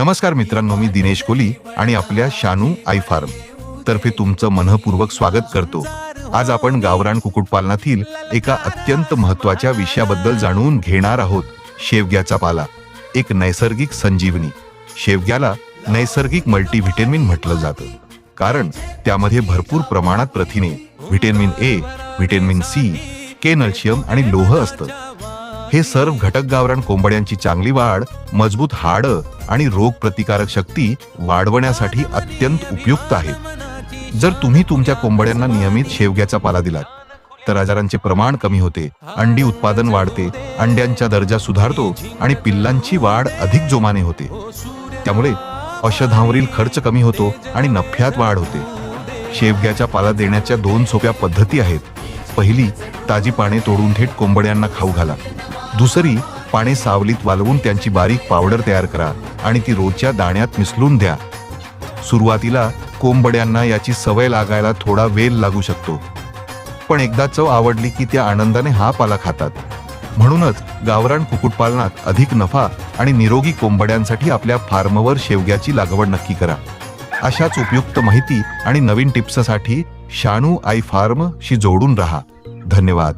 नमस्कार मित्रांनो, मी दिनेश कोली आणि आपल्या शानू आई फार्म तर्फे तुमचं मनपूर्वक स्वागत करतो। आज आपण गावरान कुक्कुटपालनातील एका अत्यंत महत्त्वाच्या विषयाबद्दल जाणून घेणार आहोत। शेवग्याचा पाला, एक नैसर्गिक संजीवनी। शेवग्याला नैसर्गिक मल्टीव्हिटॅमिन म्हटलं जातं, कारण त्यामध्ये भरपूर प्रमाणात प्रथिने, vitamin A, vitamin C, calcium आणि लोह असतं। हे सर्व घटक गावरान कोंबड्यांची चांगली वाढ, मजबूत हाडं आणि रोगप्रतिकारक शक्ती वाढवण्यासाठी अत्यंत उपयुक्त आहेत। जर तुम्ही तुमच्या कोंबड्यांना नियमित शेवग्याचा पाला दिलात तर आजारांचे प्रमाण कमी होते, अंडी उत्पादन वाढते, अंड्यांचा दर्जा सुधारतो आणि पिल्लांची वाढ अधिक जोमाने होते। त्यामुळे औषधांवरील खर्च कमी होतो आणि नफ्यात वाढ होते। शेवग्याचा पाला देण्याच्या 2 सोप्या पद्धती आहेत। पहिली, ताजी पाने तोडून थेट कोंबड्यांना खाऊ घाला। दुसरी, पाने सावलीत वाळवून त्यांची बारीक पावडर तयार करा आणि ती रोजच्या दाण्यात मिसळून द्या। सुरुवातीला कोंबड्यांना याची सवय लागायला थोडा वेळ लागू शकतो, पण एकदा चव आवडली की त्या आनंदाने हा पाला खातात। म्हणूनच गावरान कुक्कुटपालनात अधिक नफा आणि निरोगी कोंबड्यांसाठी आपल्या फार्मवर शेवग्याची लागवड नक्की करा। अशाच उपयुक्त माहिती आणि नवीन टिप्ससाठी शानू आई फार्म शी जोडून राहा। धन्यवाद।